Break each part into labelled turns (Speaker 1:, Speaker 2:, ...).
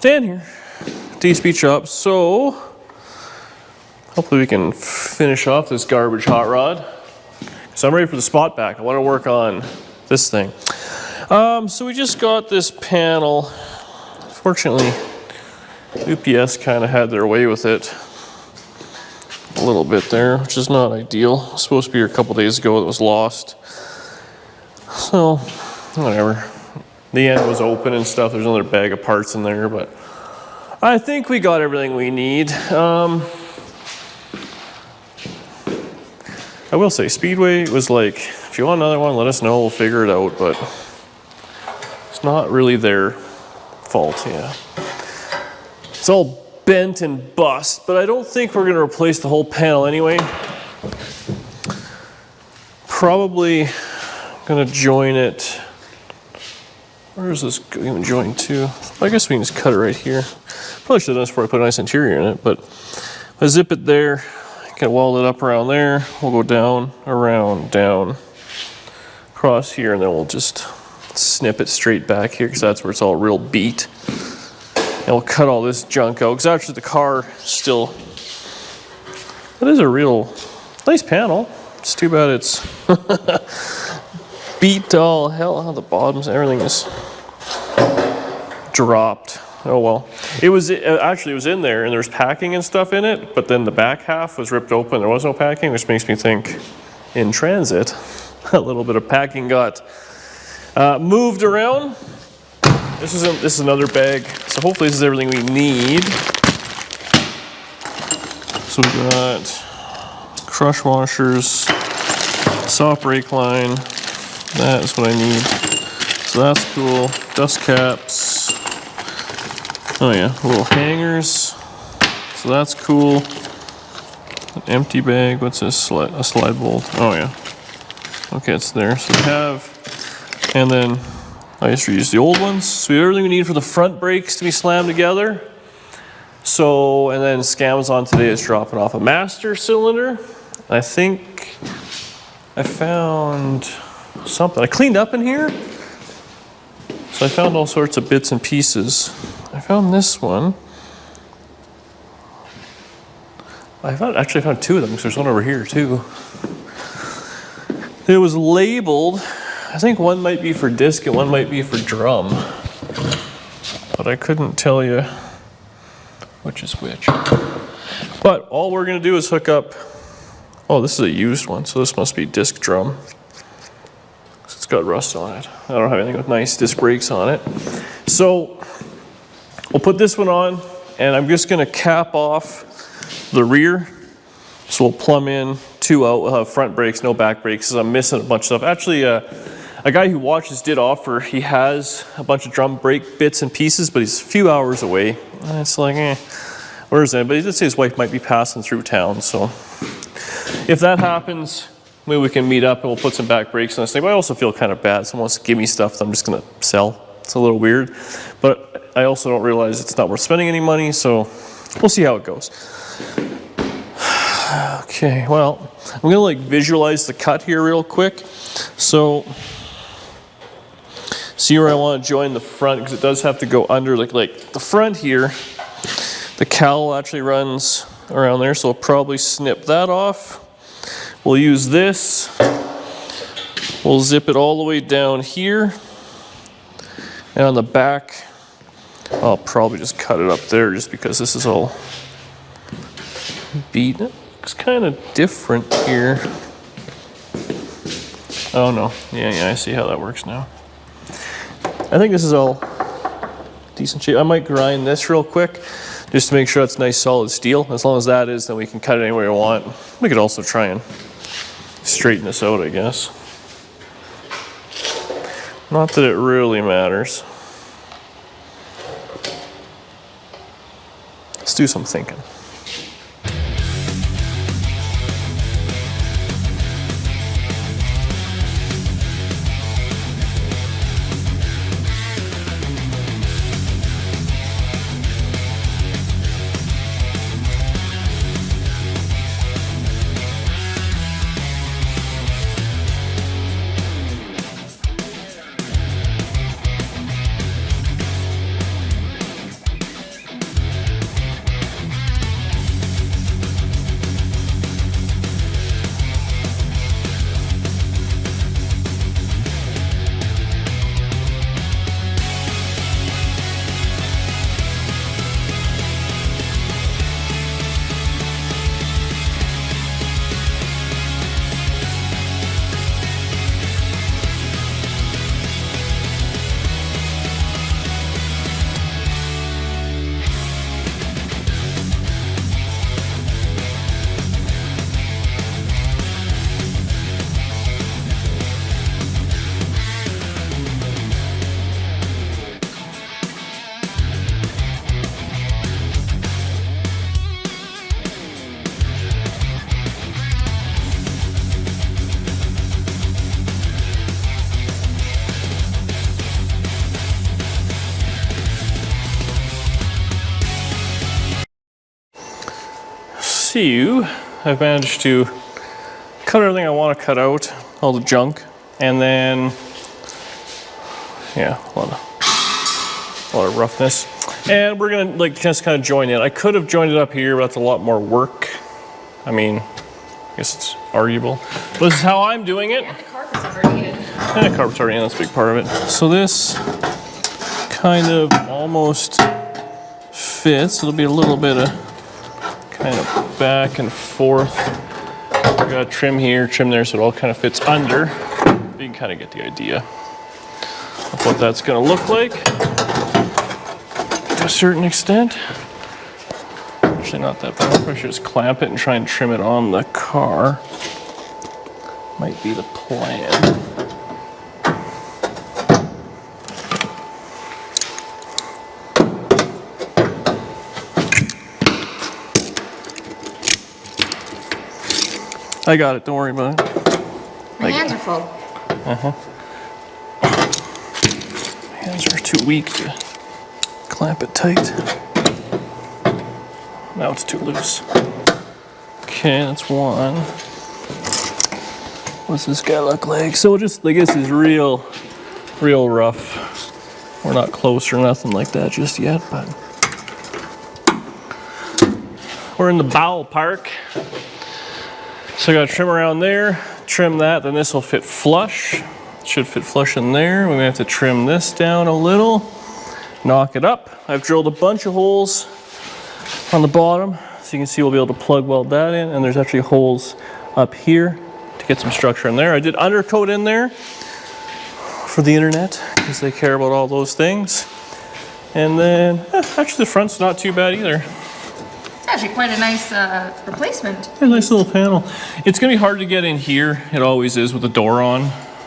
Speaker 1: Dan here, DSP Shop. So hopefully we can finish off this garbage hot rod. So I'm ready for the spot back. I want to work on this thing. So we just got this panel. Fortunately, UPS kind of had their way with it a little bit there, which is not ideal. It was supposed to be here a couple days ago. It was lost. So whatever. The end was open and stuff. There's another bag of parts in there, but I think we got everything we need. I will say Speedway was like, if you want another one, let us know, we'll figure it out, but it's not really their fault. Yeah, it's all bent and bust, but I don't think we're going to replace the whole panel anyway. Probably going to join it. Where is this even joined to? I guess we can just cut it right here. Probably should have done this before I put a nice interior in it, but I zip it there, get welded up around there. We'll go down, around, down, across here, and then we'll just snip it straight back here because that's where it's all real beat. And we'll cut all this junk out because actually the car still, that is a real nice panel. It's too bad it's beat to all hell. Oh, the bottoms, everything is dropped. Oh well. It was actually, it was in there and there's packing and stuff in it, but then the back half was ripped open. There was no packing, which makes me think in transit a little bit of packing got moved around. This is another bag. So hopefully this is everything we need. So we got crush washers, soft brake line. That is what I need. So that's cool. Dust caps. Oh yeah, little hangers. So that's cool. An empty bag. What's this? A slide bolt. Oh yeah. Okay, it's there. So we have, and then I just reused the old ones. So we have everything we need for the front brakes to be slammed together. So, and then Scamazon today is dropping off a master cylinder. I think I found something. I cleaned up in here. So I found all sorts of bits and pieces. I found this one. I found two of them because there's one over here too. It was labeled, I think one might be for disc and one might be for drum. But I couldn't tell you which is which. But all we're gonna do is hook up, oh, this is a used one, so this must be disc drum. It's got rust on it. I don't have anything with nice disc brakes on it. So we'll put this one on and I'm just gonna cap off the rear. So we'll plumb in two out. We'll have front brakes, no back brakes, because I'm missing a bunch of stuff. Actually, a guy who watches did offer, he has a bunch of drum brake bits and pieces, but he's a few hours away. And it's like, where is it? But he did say his wife might be passing through town. So if that happens, maybe we can meet up and we'll put some back brakes on this thing. But I also feel kind of bad. Someone wants to give me stuff that I'm just going to sell. It's a little weird. But I also don't realize it's not worth spending any money. So we'll see how it goes. Okay, well, I'm going to like visualize the cut here real quick. So see where I want to join the front because it does have to go under like the front here. The cowl actually runs around there. So I'll probably snip that off. We'll use this, we'll zip it all the way down here, and on the back, I'll probably just cut it up there just because this is all beat. It's kind of different here. Oh no, yeah, I see how that works now. I think this is all decent shape. I might grind this real quick just to make sure it's nice solid steel. As long as that is, then we can cut it anywhere we want. We could also try and straighten this out, I guess. Not that it really matters. Let's do some thinking. So I've managed to cut everything I want to cut out, all the junk, and then, yeah, a lot of roughness. And we're gonna like just kind of join in. I could have joined it up here, but that's a lot more work. I mean, I guess it's arguable. But this is how I'm doing it.
Speaker 2: And the carpet's already in.
Speaker 1: And the carpet's already in, that's a big part of it. So this kind of almost fits. It'll be a little bit of kind of back and forth. We got trim here, trim there, so it all kind of fits under. You can kind of get the idea of what that's going to look like to a certain extent. Actually, not that bad. I should just clamp it and try and trim it on the car. Might be the plan. I got it, don't worry about it.
Speaker 2: My hands are full.
Speaker 1: My hands are too weak to clamp it tight. Now it's too loose. Okay, that's one. What's this guy look like? So just, I guess is real rough. We're not close or nothing like that just yet, but we're in the ballpark. So I got to trim around there, trim that, then this will fit flush. It should fit flush in there. We're gonna have to trim this down a little, knock it up. I've drilled a bunch of holes on the bottom, so you can see we'll be able to plug weld that in, and there's actually holes up here to get some structure in there. I did undercoat in there for the internet, because they care about all those things. And then, actually the front's not too bad either.
Speaker 2: It's actually quite a nice replacement.
Speaker 1: A nice little panel. It's gonna be hard to get in here. It always is with the door on,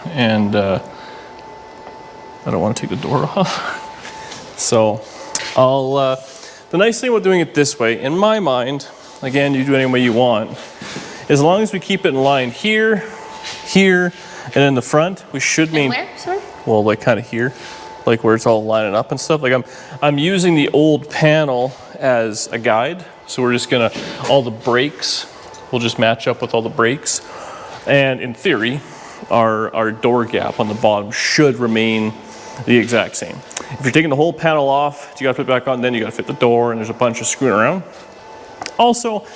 Speaker 1: and I don't want to take the door off. So I'll. The nice thing about doing it this way, in my mind, again, you do it any way you want. As long as we keep it in line here, here, and in the front, we should mean.
Speaker 2: Where? Sorry.
Speaker 1: Well, like kind of here, like where it's all lining up and stuff. Like I'm using the old panel as a guide. So we're just gonna, all the brakes will just match up with all the brakes. And in theory, our door gap on the bottom should remain the exact same. If you're taking the whole panel off, you gotta put it back on, then you gotta fit the door, and there's a bunch of screwing around. Also,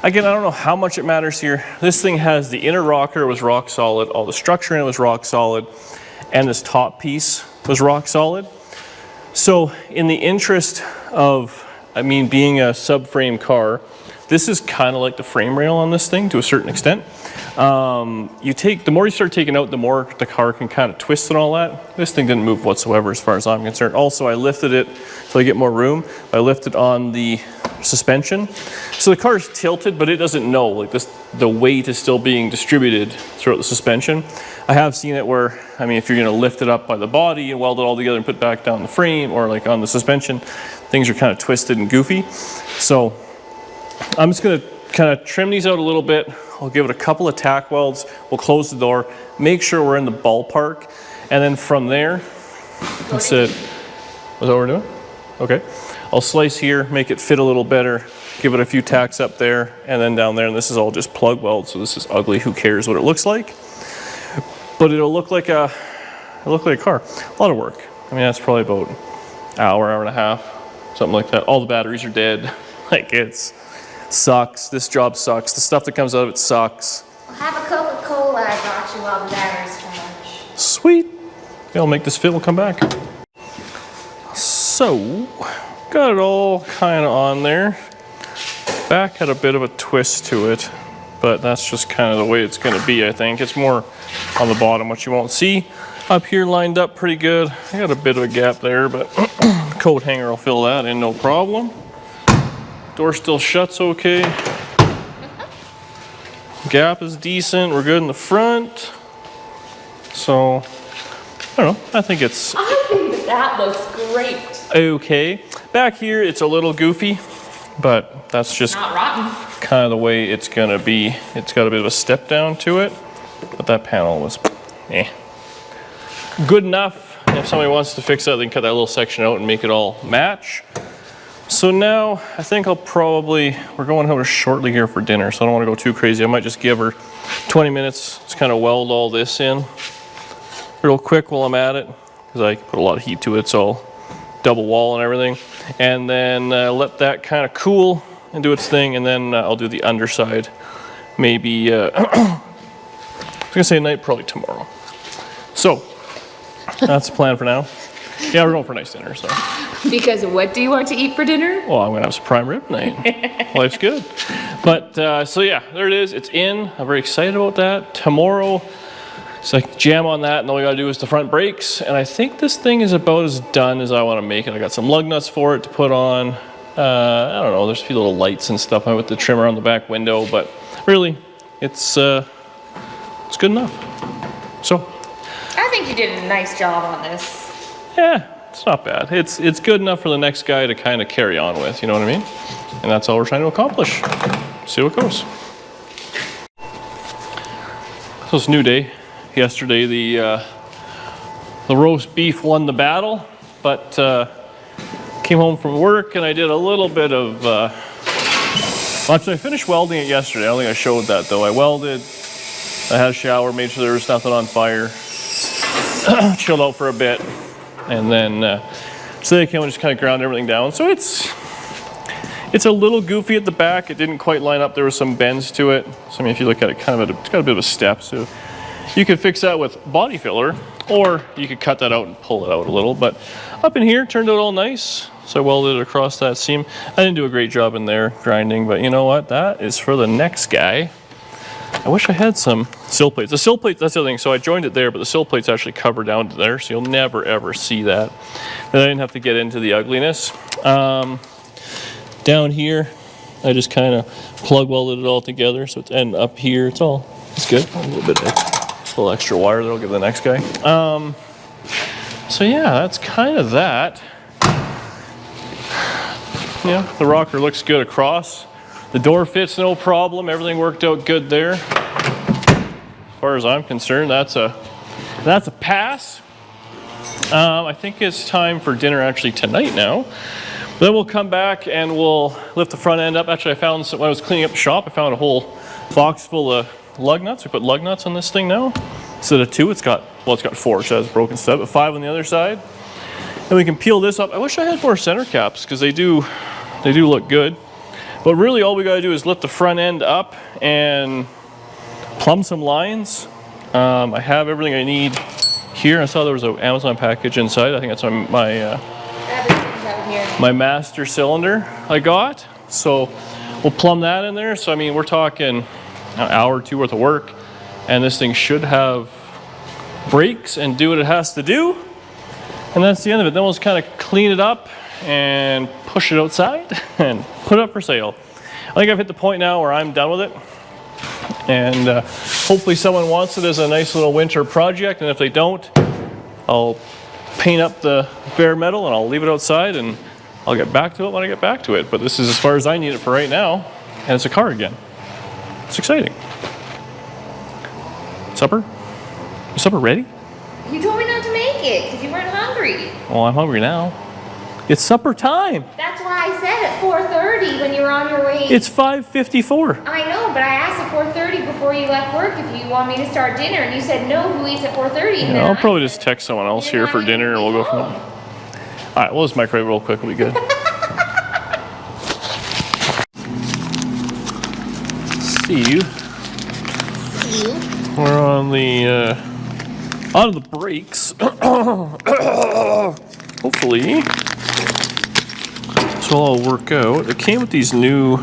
Speaker 1: again, I don't know how much it matters here. This thing has the inner rocker was rock solid, all the structure in it was rock solid, and this top piece was rock solid. So in the interest of, being a subframe car, this is kind of like the frame rail on this thing to a certain extent. The more you start taking out, the more the car can kind of twist and all that. This thing didn't move whatsoever as far as I'm concerned. Also, I lifted it so I get more room. I lifted on the suspension. So the car is tilted, but it doesn't know. Like this, the weight is still being distributed throughout the suspension. I have seen it where, if you're gonna lift it up by the body and weld it all together and put it back down the frame or like on the suspension, things are kind of twisted and goofy. So I'm just gonna kind of trim these out a little bit. I'll give it a couple of tack welds. We'll close the door, make sure we're in the ballpark. And then from there, that's it. Was that what we're doing? Okay. I'll slice here, make it fit a little better, give it a few tacks up there, and then down there, and this is all just plug weld, so this is ugly, who cares what it looks like. But it'll look like a car. A lot of work. That's probably about an hour and a half, something like that. All the batteries are dead. Like it's sucks. This job sucks. The stuff that comes out of it sucks.
Speaker 2: I'll have a Coca-Cola I brought you while the batteries charge.
Speaker 1: Sweet. Okay, I'll make this fit, we'll come back. So, got it all kind of on there. Back had a bit of a twist to it, but that's just kind of the way it's going to be, I think. It's more on the bottom, which you won't see. Up here lined up pretty good. I got a bit of a gap there, but coat hanger will fill that in, no problem. Door still shuts okay. Gap is decent. We're good in the front. So, I don't know. I think it's
Speaker 2: I think that looks great.
Speaker 1: okay. Back here, it's a little goofy, but that's just
Speaker 2: Not rotten.
Speaker 1: kind of the way it's gonna be. It's got a bit of a step down to it, but that panel was good enough. If somebody wants to fix that, they can cut that little section out and make it all match. So So now I think we're going over shortly here for dinner, so I don't want to go too crazy. I might just give her 20 minutes to kind of weld all this in real quick while I'm at it, because I put a lot of heat to it. It's all double wall and everything. And then let that kind of cool and do its thing, and then I'll do the underside. Maybe, I was gonna say night, probably tomorrow. So, that's the plan for now. Yeah, we're going for a nice dinner, so.
Speaker 3: Because what do you want to eat for dinner?
Speaker 1: Well, I'm gonna have some prime rib night. Life's good. But, so yeah, there it is. It's in. I'm very excited about that. Tomorrow, so I can jam on that, and all we gotta do is the front brakes. And I think this thing is about as done as I wanna make it. I got some lug nuts for it to put on. I don't know, there's a few little lights and stuff with the trimmer on the back window, but really, it's good enough. So.
Speaker 2: I think you did a nice job on this.
Speaker 1: Yeah, it's not bad. It's good enough for the next guy to kind of carry on with, you know what I mean? And that's all we're trying to accomplish. See how it goes. So it's a new day. Yesterday the roast beef won the battle, but came home from work and I did a little bit of, actually I finished welding it yesterday. I don't think I showed that though. I welded, I had a shower, made sure there was nothing on fire, chilled out for a bit. And then, so they came and just kind of ground everything down. So it's a little goofy at the back. It didn't quite line up. There were some bends to it. So I mean, if you look at it, it's got a bit of a step. So you could fix that with body filler, or you could cut that out and pull it out a little. But up in here, turned out all nice. So I welded it across that seam. I didn't do a great job in there grinding, but you know what? That is for the next guy. I wish I had some sill plates. The sill plates, that's the other thing. So I joined it there, but the sill plates actually cover down to there, so you'll never ever see that. And I didn't have to get into the ugliness. Down here, I just kind of plug welded it all together, so it's and up here, it's good. A little extra wire that I'll give the next guy. So yeah, that's kind of that. Yeah, the rocker looks good across. The door fits no problem. Everything worked out good there. As far as I'm concerned, that's a pass. I think it's time for dinner actually tonight now. Then we'll come back and we'll lift the front end up. Actually, I found when I was cleaning up the shop, I found a whole box full of lug nuts. We put lug nuts on this thing now. Instead of 2, it's got 4, so it has a broken stub, but 5 on the other side. And we can peel this up. I wish I had more center caps because they do look good. But really all we gotta do is lift the front end up and plumb some lines. I have everything I need here. I saw there was an Amazon package inside. I think that's my master cylinder I got. So we'll plumb that in there. So I mean, we're talking an hour or 2 worth of work, and this thing should have brakes and do what it has to do. And that's the end of it. Then we'll just kind of clean it up and push it outside and put it up for sale. I think I've hit the point now where I'm done with it, and hopefully someone wants it as a nice little winter project, and if they don't, I'll paint up the bare metal and I'll leave it outside and I'll get back to it when I get back to it. But this is as far as I need it for right now, and it's a car again. It's exciting. Supper? Is supper ready?
Speaker 2: You told me not to make it because you weren't hungry.
Speaker 1: Well, I'm hungry now. It's supper time.
Speaker 2: That's why I said at 4:30 when you were on your way.
Speaker 1: It's 5:54.
Speaker 2: I know, but I asked at 4:30 before you left work if you want me to start dinner, and you said no, who eats at 4:30?
Speaker 1: Yeah, I'll probably just text someone else here for dinner and we'll go from there. All right, we'll just microwave real quick, we'll be good. See you. We're on the out of the brakes. Hopefully this will all work out. It came with these new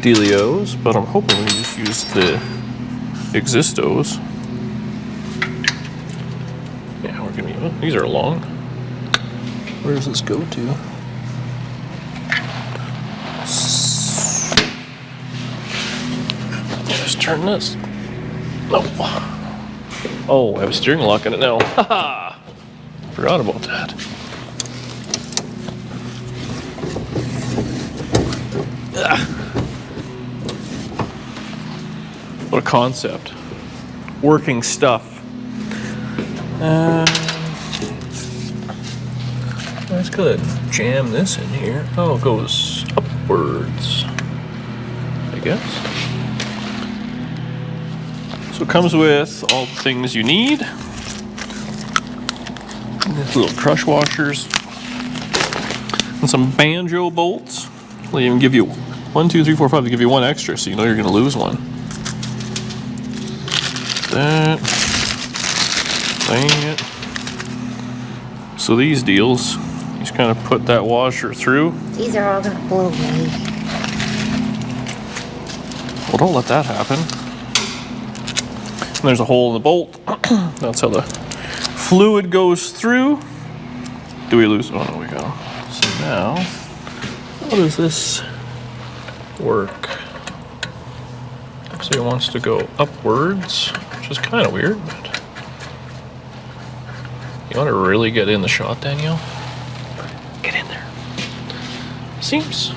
Speaker 1: dealios, but I'm hoping we just use the Existos. Yeah, we're gonna be, these are long. Where does this go to? Just turn this. No. Oh, I have a steering lock in it now. Haha! Forgot about that. What a concept. Working stuff. Let's go could jam this in here. Oh, it goes upwards, I guess. So it comes with all the things you need. These little crush washers. And some banjo bolts. They'll even give you 1, 2, 3, 4, 5. They give you one extra, so you know you're going to lose one. That. Dang it. So these deals, you just kind of put that washer through.
Speaker 2: These are all gonna blow away.
Speaker 1: Well, don't let that happen. And there's a hole in the bolt. That's how the fluid goes through. Do we lose? Oh, no, we go. So now, how does this work? So it wants to go upwards, which is kind of weird, but you want to really get in the shot, Danielle? Get in there. Seems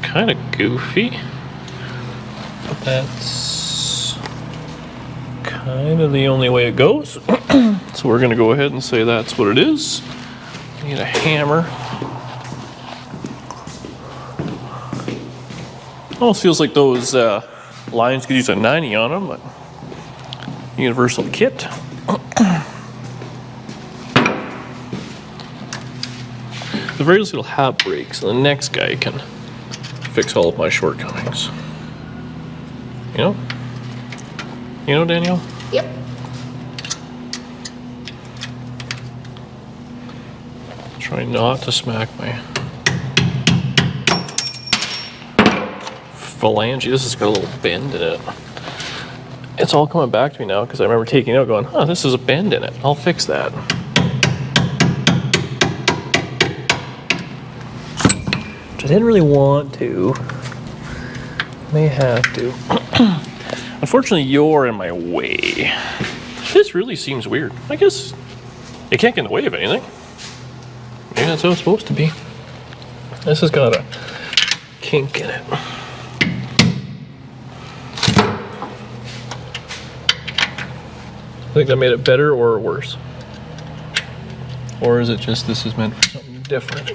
Speaker 1: kind of goofy, but that's kind of the only way it goes. So we're going to go ahead and say that's what it is. Need a hammer. Almost feels like those lines could use a 90 on them, but universal kit. The very least it'll have brakes, and the next guy can fix all of my shortcomings. You know? You know, Danielle?
Speaker 2: Yep.
Speaker 1: Try not to smack my phalange. This has got a little bend in it. It's all coming back to me now because I remember taking it out going, huh, this is a bend in it. I'll fix that. Which I didn't really want to. May have to. Unfortunately, you're in my way. This really seems weird. I guess it can't get in the way of anything. Maybe that's how it's supposed to be. This has got a kink in it. I think that made it better or worse? Or is it just this is meant for something different?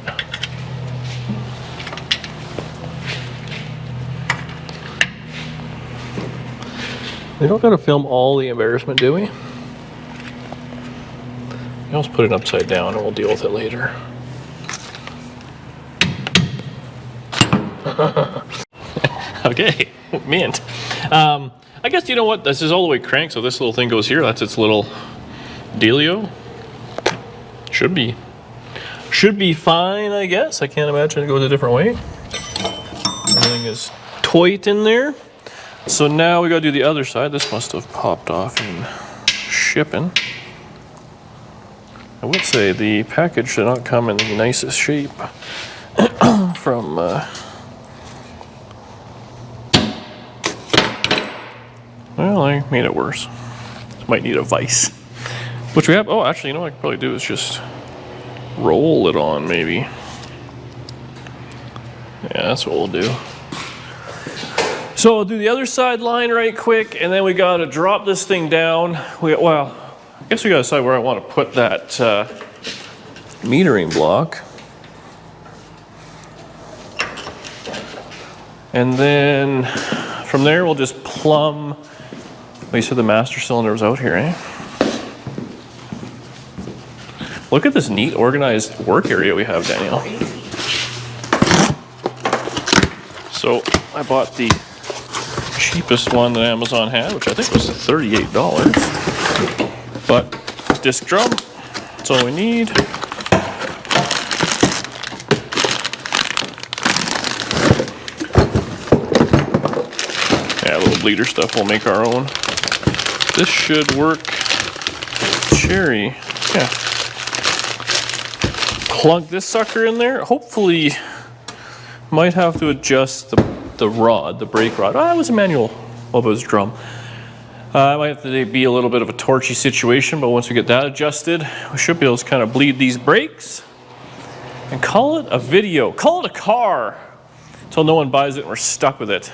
Speaker 1: We don't gotta film all the embarrassment, do we? I'll just put it upside down and we'll deal with it later. Okay, mint. I guess, you know what, this is all the way cranked, so this little thing goes here. That's its little dealio. Should be fine, I guess. I can't imagine it goes a different way. Everything is tight in there. So now we gotta do the other side. This must have popped off in shipping. I would say the package did not come in the nicest shape from well, I made it worse. Might need a vise. Which we have. Oh, actually, you know what I could probably do is just roll it on, maybe. Yeah, that's what we'll do. So I'll do the other side line right quick, and then we gotta drop this thing down. Well, I guess we gotta decide where I want to put that metering block. And then from there, we'll just plumb. Well, you said the master cylinder was out here, eh? Look at this neat, organized work area we have, Danielle. So I bought the cheapest one that Amazon had, which I think was $38. But disc drum, that's all we need. Yeah, a little bleeder stuff, we'll make our own. This should work. Cherry, yeah. Plug this sucker in there. Hopefully, might have to adjust the rod, the brake rod. Oh, that was a manual. Oh, it was drum. It might have to be a little bit of a torchy situation, but once we get that adjusted, we should be able to kind of bleed these brakes and call it a video. Call it a car until no one buys it and we're stuck with it.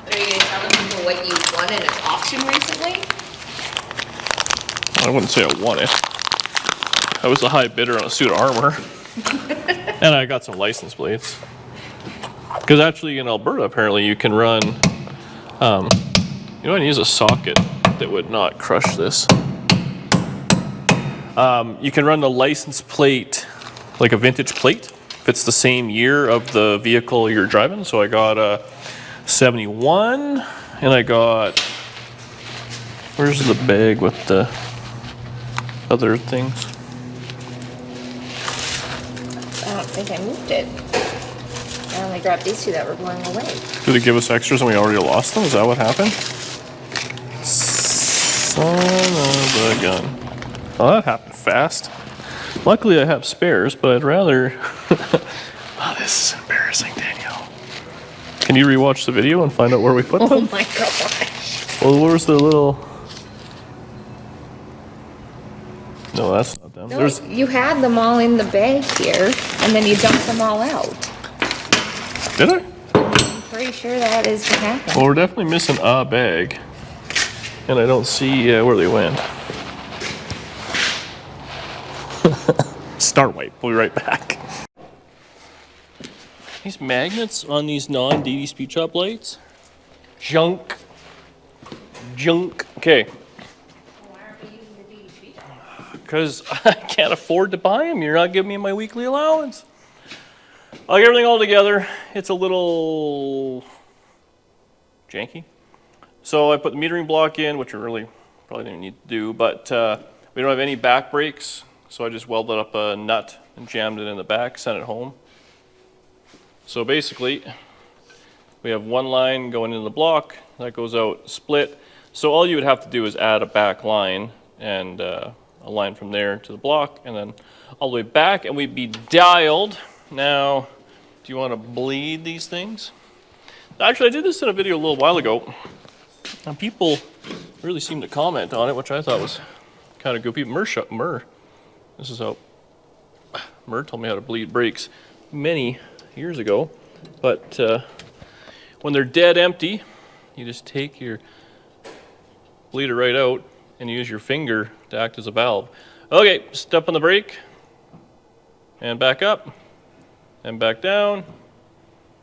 Speaker 3: Are you going to tell the people what you won in an auction recently?
Speaker 1: I wouldn't say I won it. I was the high bidder on a suit of armor. And I got some license plates. Because actually in Alberta, apparently you can run, you know, I can use a socket that would not crush this. You can run the license plate like a vintage plate if it's the same year of the vehicle you're driving. So I got a 71 and I got, where's the bag with the other things?
Speaker 2: I don't think I moved it. I only grabbed these two that were going away.
Speaker 1: Did it give us extras and we already lost them? Is that what happened? Son of a gun. Oh, that happened fast. Luckily I have spares, but I'd rather... Oh, this is embarrassing, Danielle. Can you rewatch the video and find out where we put them?
Speaker 2: Oh my gosh.
Speaker 1: Well, where's the little... No, that's not them.
Speaker 2: No,
Speaker 1: There's...
Speaker 2: you had them all in the bag here, and then you dumped them all out.
Speaker 1: Did I?
Speaker 2: I'm pretty sure that is what happened.
Speaker 1: Well, we're definitely missing a bag. And I don't see where they went. Start wipe. We'll be right back. These magnets on these non-DD speed shop lights. Junk. Junk. Okay.
Speaker 2: Why aren't we using the DD?
Speaker 1: Because I can't afford to buy them. You're not giving me my weekly allowance. I'll get everything all together. It's a little janky. So I put the metering block in, which we really probably didn't need to do, but we don't have any back brakes. So I just welded up a nut and jammed it in the back, sent it home. So basically, we have one line going into the block, that goes out split. So all you would have to do is add a back line and a line from there to the block and then all the way back and we'd be dialed. Now, do you want to bleed these things? Actually, I did this in a video a little while ago and people really seemed to comment on it, which I thought was kind of goofy. Murr. This is how Murr told me how to bleed brakes many years ago. But when they're dead empty, you just take your bleeder right out and use your finger to act as a valve. Okay, step on the brake and back up and back down,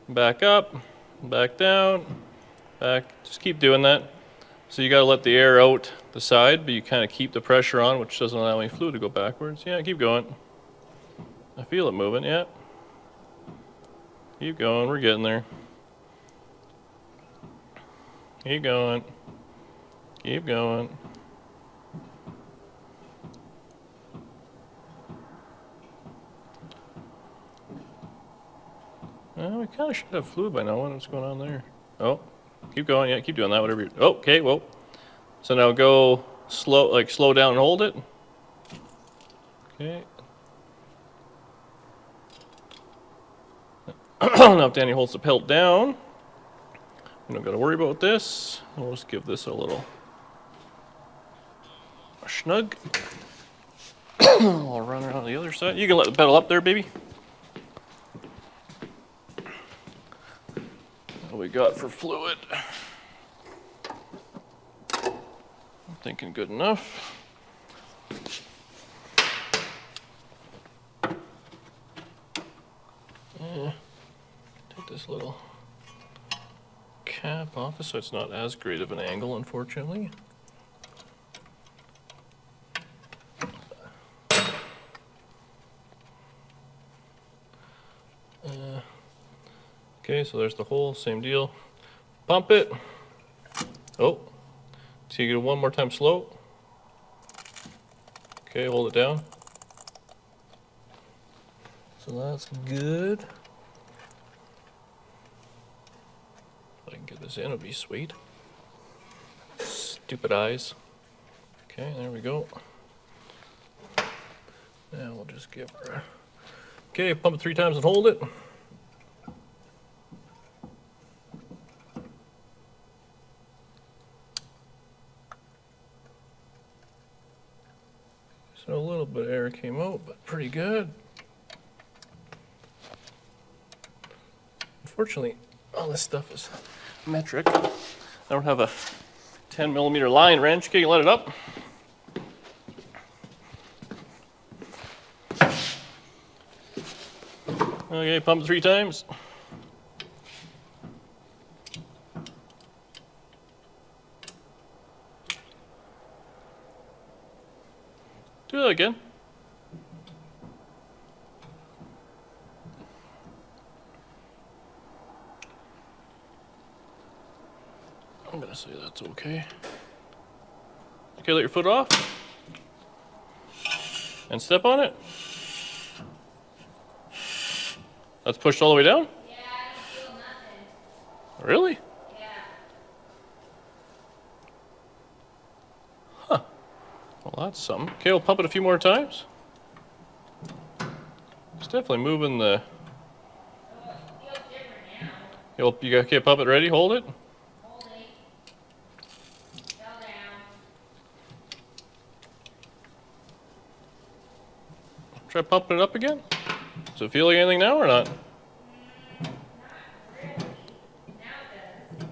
Speaker 1: back up, back down, back. Just keep doing that. So you got to let the air out the side, but you kind of keep the pressure on, which doesn't allow any fluid to go backwards. Yeah, keep going. I feel it moving, yeah. Keep going, we're getting there. Keep going. Keep going. Well, we kind of should have fluid by now. What's going on there? Oh, keep going. Yeah, keep doing that. Whatever. Oh, okay. Whoa. So now go slow, like slow down and hold it. Okay. Now if Danny holds the pelt down, we don't got to worry about this. We'll just give this a little snug. I'll run around the other side. You can let the pedal up there, baby. What we got for fluid? I'm thinking good enough. Yeah. Take this little cap off so it's not as great of an angle, unfortunately. Okay, so there's the hole, same deal. Pump it. Oh, so you get it one more time slow. Okay, hold it down. So that's good. If I can get this in, it'll be sweet. Stupid eyes. Okay, there we go. Now we'll just give her. Okay, pump it 3 times and hold it. So a little bit of air came out, but pretty good. Unfortunately, all this stuff is metric. I don't have a 10mm line wrench. Okay, you let it up. Okay, pump 3 times. Do that again. I'm gonna say that's okay. Okay, let your foot off. And step on it. That's pushed all the way down?
Speaker 2: Yeah, I don't feel nothing.
Speaker 1: Really?
Speaker 2: Yeah.
Speaker 1: Huh. Well, that's something. Okay, we'll pump it a few more times. It's definitely moving the...
Speaker 2: Oh, it feels different now.
Speaker 1: You got, okay, pump it ready, hold it.
Speaker 2: Holding. Fell down.
Speaker 1: Try pumping it up again. Does it feel like anything now or not?
Speaker 2: Not really. Now it does.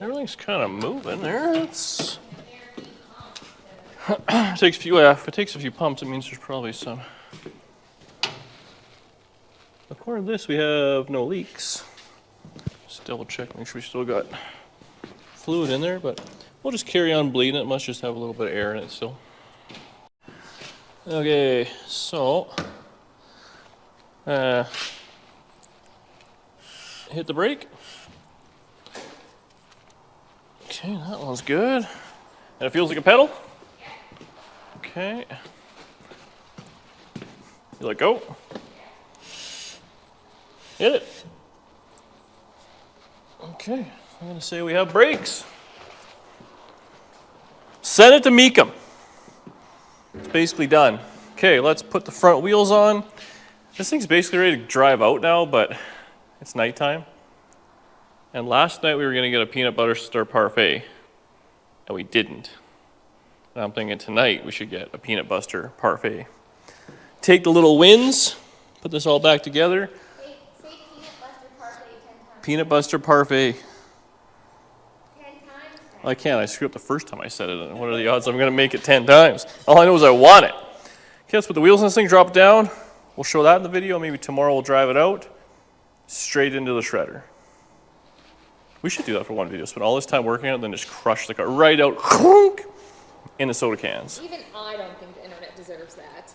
Speaker 1: Everything's kind of moving there. It's...
Speaker 2: The air being pumped.
Speaker 1: It takes a few, if it takes a few pumps, it means there's probably some. According to this, we have no leaks. Just double check, make sure we still got fluid in there, but we'll just carry on bleeding. It must just have a little bit of air in it still. Okay, so hit the brake. Okay, that one's good. And it feels like a pedal. Okay. You let go. Hit it. Okay, I'm gonna say we have brakes. Send it to Meekum. It's basically done. Okay, let's put the front wheels on. This thing's basically ready to drive out now, but it's nighttime. And last night we were gonna get a peanut butter stir parfait, and we didn't. And I'm thinking tonight we should get a peanut butter parfait. Take the little wins, put this all back together.
Speaker 2: Say peanut butter parfait 10 times.
Speaker 1: Peanut butter parfait.
Speaker 2: 10 times.
Speaker 1: I can't, I screwed up the first time I said it. And what are the odds I'm gonna make it 10 times? All I know is I want it. Okay, let's put the wheels on this thing, drop it down. We'll show that in the video. Maybe tomorrow we'll drive it out. Straight into the shredder. We should do that for one video. Spend all this time working on it, then just crush the car right out in the soda cans.
Speaker 3: Even I don't think the internet deserves that.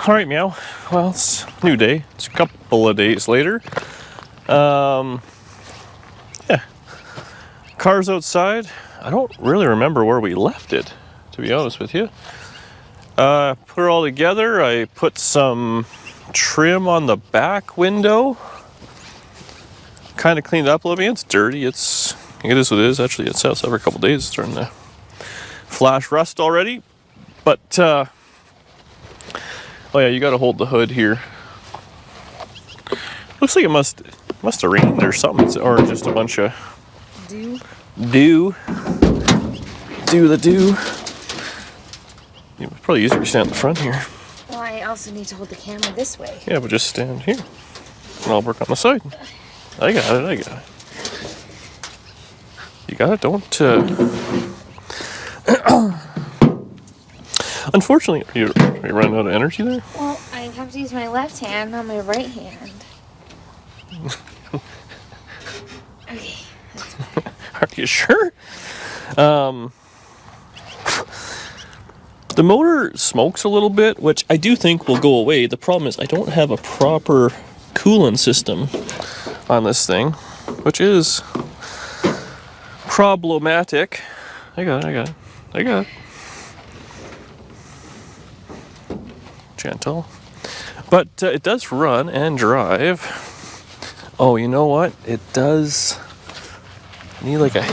Speaker 1: All right, meow. Well, it's a new day. It's a couple of days later. Yeah. Car's outside. I don't really remember where we left it, to be honest with you. Put it all together. I put some trim on the back window. Kind of cleaned it up a little bit. It's dirty. It is what it is. Actually, it's out for a couple days. It's starting to flash rust already. But, oh yeah, you got to hold the hood here. Looks like it must have rained or something, or just a bunch of dew. Yeah, it's probably easier to stand in the front here.
Speaker 2: Well, I also need to hold the camera this way.
Speaker 1: Yeah, but just stand here, and I'll work on the side. I got it. You got it. Don't. Unfortunately, are you running out of energy there?
Speaker 2: Well, I have to use my left hand on my right hand. Okay.
Speaker 1: Are you sure? The motor smokes a little bit, which I do think will go away. The problem is I don't have a proper coolant system on this thing, which is problematic. I got it. Gentle. But it does run and drive. Oh, you know what? It does need like a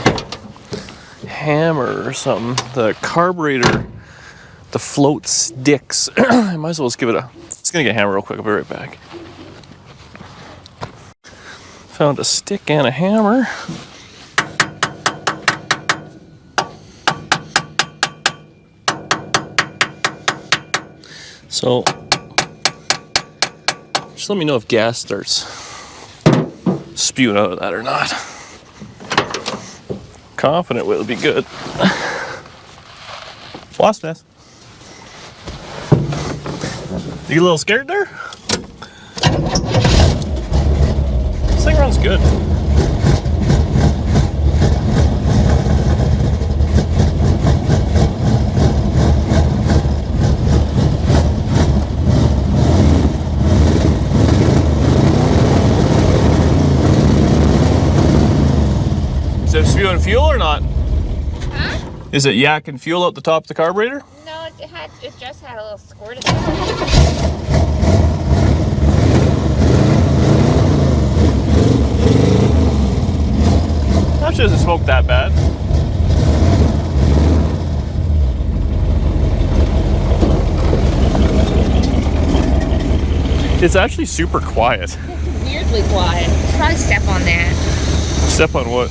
Speaker 1: hammer or something. The carburetor, the float sticks. I might as well just give it a... It's gonna get a hammer real quick. I'll be right back. Found a stick and a hammer. So, just let me know if gas starts spewing out of that or not. Confident it'll be good. Wasp nest. You get a little scared there? This thing runs good. Is it spewing fuel or not?
Speaker 2: Huh?
Speaker 1: Is it yakking fuel out the top of the carburetor?
Speaker 2: No, it just had a little squirt of it.
Speaker 1: Actually doesn't smoke that bad. It's actually super quiet.
Speaker 3: Weirdly quiet.
Speaker 2: Probably step on that.
Speaker 1: Step on what?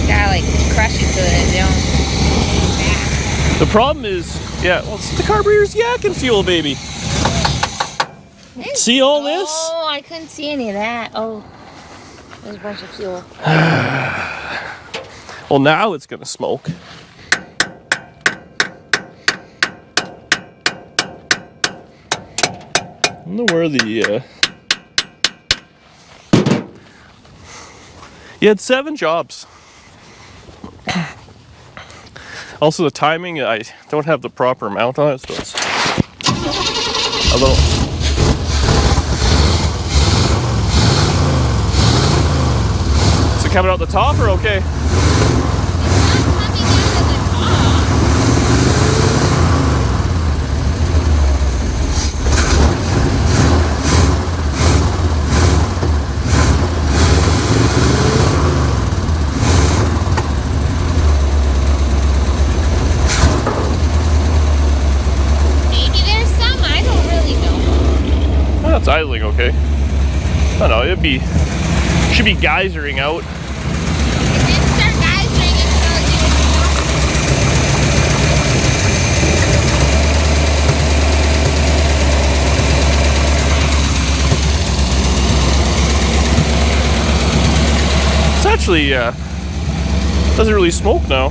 Speaker 2: Gotta like crush it so that it don't.
Speaker 1: The problem is, yeah, well, it's the carburetor's yakking fuel, baby. See all this?
Speaker 2: Oh, I couldn't see any of that. Oh, there's a bunch of fuel.
Speaker 1: Well, now it's gonna smoke. I don't know where the, You had 7 jobs. Also, the timing, I don't have the proper mount on it, so it's a little... Is it coming out the top or okay? It's idling okay. I don't know, should be geysering out.
Speaker 2: It didn't start geysering until you
Speaker 1: It's actually, doesn't really smoke now.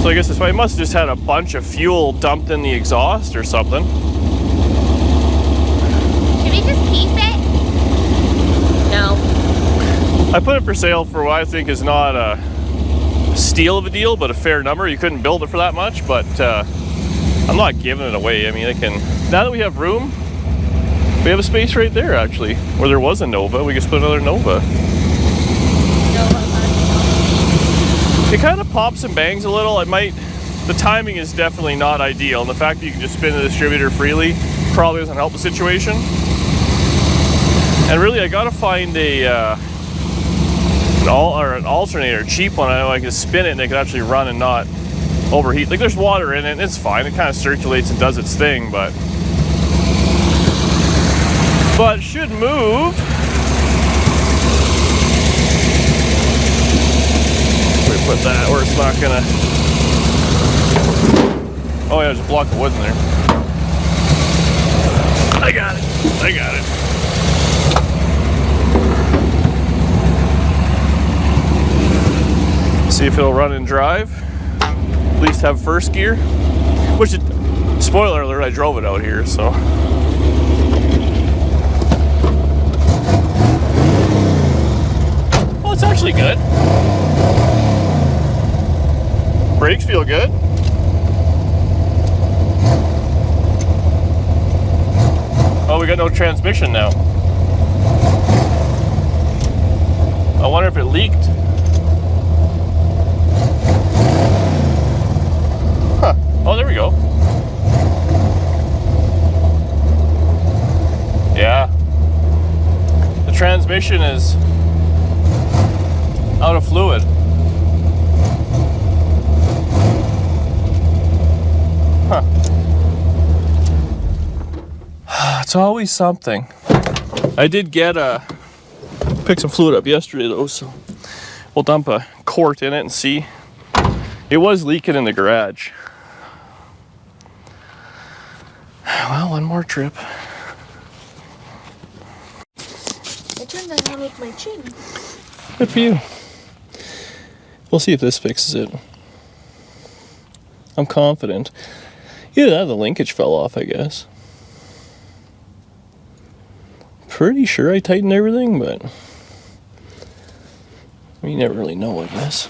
Speaker 1: So I guess that's why it must have just had a bunch of fuel dumped in the exhaust or something.
Speaker 2: just keep it? No.
Speaker 1: I put it for sale for what I think is not a steal of a deal, but a fair number. You couldn't build it for that much, but I'm not giving it away. I mean, now that we have room, we have a space right there actually, where there was a Nova. We just put another Nova. It kind of pops and bangs a little. The timing is definitely not ideal, and the fact that you can just spin the distributor freely probably doesn't help the situation. And really, I gotta find an alternator, a cheap one. I know I can spin it and it can actually run and not overheat. Like, there's water in it, and it's fine. It kind of circulates and does its thing, but should move. Where we put that where it's not gonna. Oh yeah, there's a block of wood in there. I got it. See if it'll run and drive. At least have first gear. Spoiler alert, I drove it out here, so. Well, it's actually good. Brakes feel good. Oh, we got no transmission now. I wonder if it leaked. Huh. Oh, there we go. Yeah. The transmission is out of fluid. Huh. It's always something. I did pick some fluid up yesterday though, so we'll dump a quart in it and see. It was leaking in the garage. Well, one more trip.
Speaker 3: I turned that on with my chin.
Speaker 1: Good for you. We'll see if this fixes it. I'm confident. Either that or the linkage fell off, I guess. Pretty sure I tightened everything, but you never really know, I guess.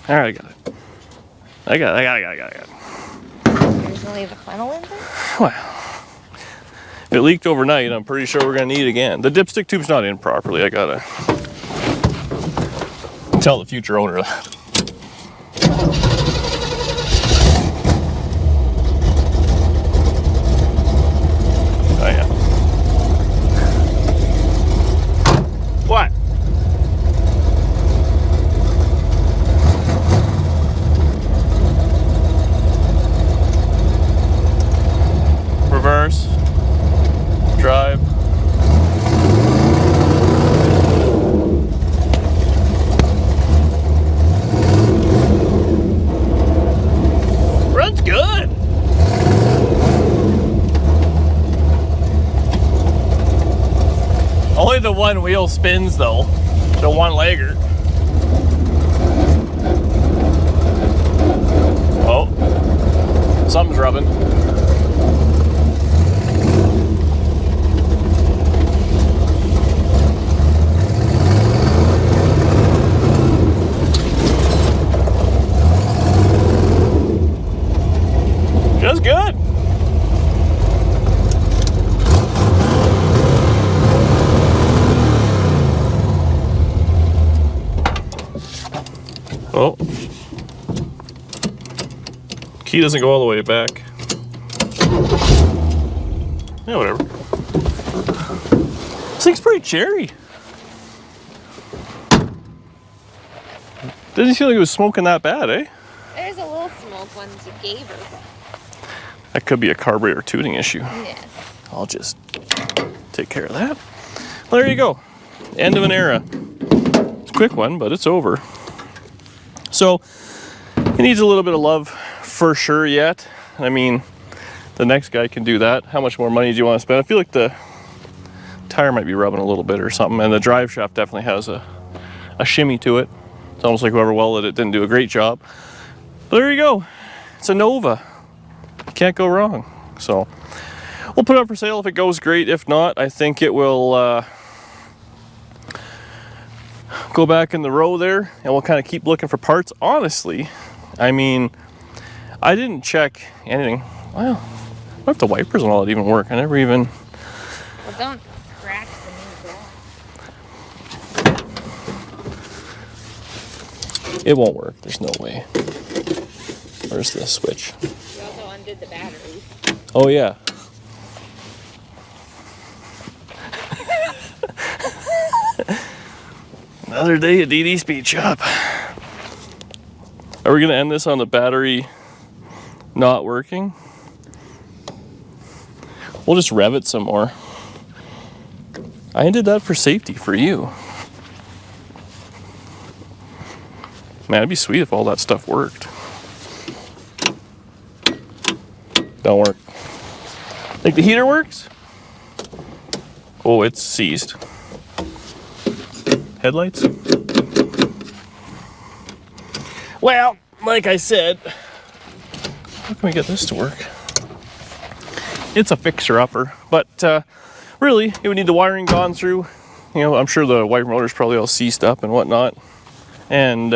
Speaker 1: Alright, I got it.
Speaker 2: There's only the funnel in there?
Speaker 1: Well, it leaked overnight. I'm pretty sure we're gonna need it again. The dipstick tube's not in properly. I gotta tell the future owner that. Oh yeah. What? Reverse. Drive. Runs good. Only the one wheel spins though. The one legger. Oh, something's rubbing. Just good. Oh. Key doesn't go all the way back. Yeah, whatever. This thing's pretty cherry. Didn't feel like it was smoking that bad, eh?
Speaker 2: There's a little smoke ones you gave her.
Speaker 1: That could be a carburetor tuning issue.
Speaker 2: Yes.
Speaker 1: I'll just take care of that. Well, there you go. End of an era. It's a quick one, but it's over. So, it needs a little bit of love for sure yet. I mean, the next guy can do that. How much more money do you want to spend? I feel like the tire might be rubbing a little bit or something, and the drive shaft definitely has a shimmy to it. It's almost like whoever welded it didn't do a great job. But there you go. It's a Nova. You can't go wrong. So, we'll put it up for sale if it goes great. If not, I think it will go back in the row there, and we'll kind of keep looking for parts. Honestly, I mean, I didn't check anything. Well, what if the wipers and all that even work? I never even...
Speaker 2: Well, don't scratch the new glass.
Speaker 1: It won't work. There's no way. Where's the switch?
Speaker 2: You also undid the battery.
Speaker 1: Oh, yeah. Another day at DD Speed Shop. Are we going to end this on the battery not working? We'll just rev it some more. I did that for safety, for you. Man, it'd be sweet if all that stuff worked. Don't work. Think the heater works? Oh, it's seized. Headlights? Well, like I said, how can we get this to work? It's a fixer-upper, but really, it would need the wiring gone through. You know, I'm sure the wiper motor's probably all seized up and whatnot. And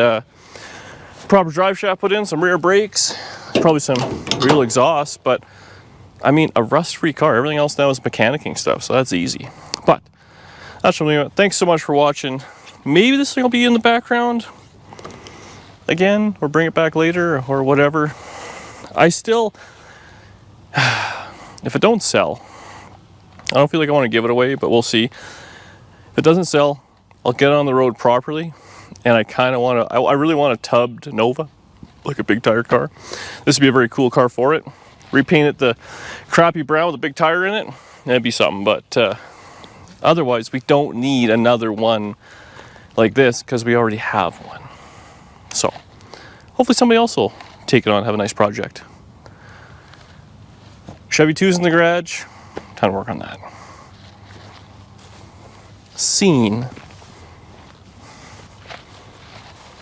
Speaker 1: proper drive shaft put in, some rear brakes, probably some real exhaust, but I mean, a rust-free car. Everything else now is mechanicking stuff, so that's easy. But that's something. Thanks so much for watching. Maybe this thing will be in the background again, or bring it back later, or whatever. I still, if it don't sell, I don't feel like I want to give it away, but we'll see. If it doesn't sell, I'll get it on the road properly, and I kind of want to, I really want a tubbed Nova, like a big tire car. This would be a very cool car for it. Repaint it the crappy brown with a big tire in it, that'd be something, but otherwise we don't need another one like this because we already have one. So hopefully somebody else will take it on and have a nice project. Chevy 2's in the garage, time to work on that. Scene.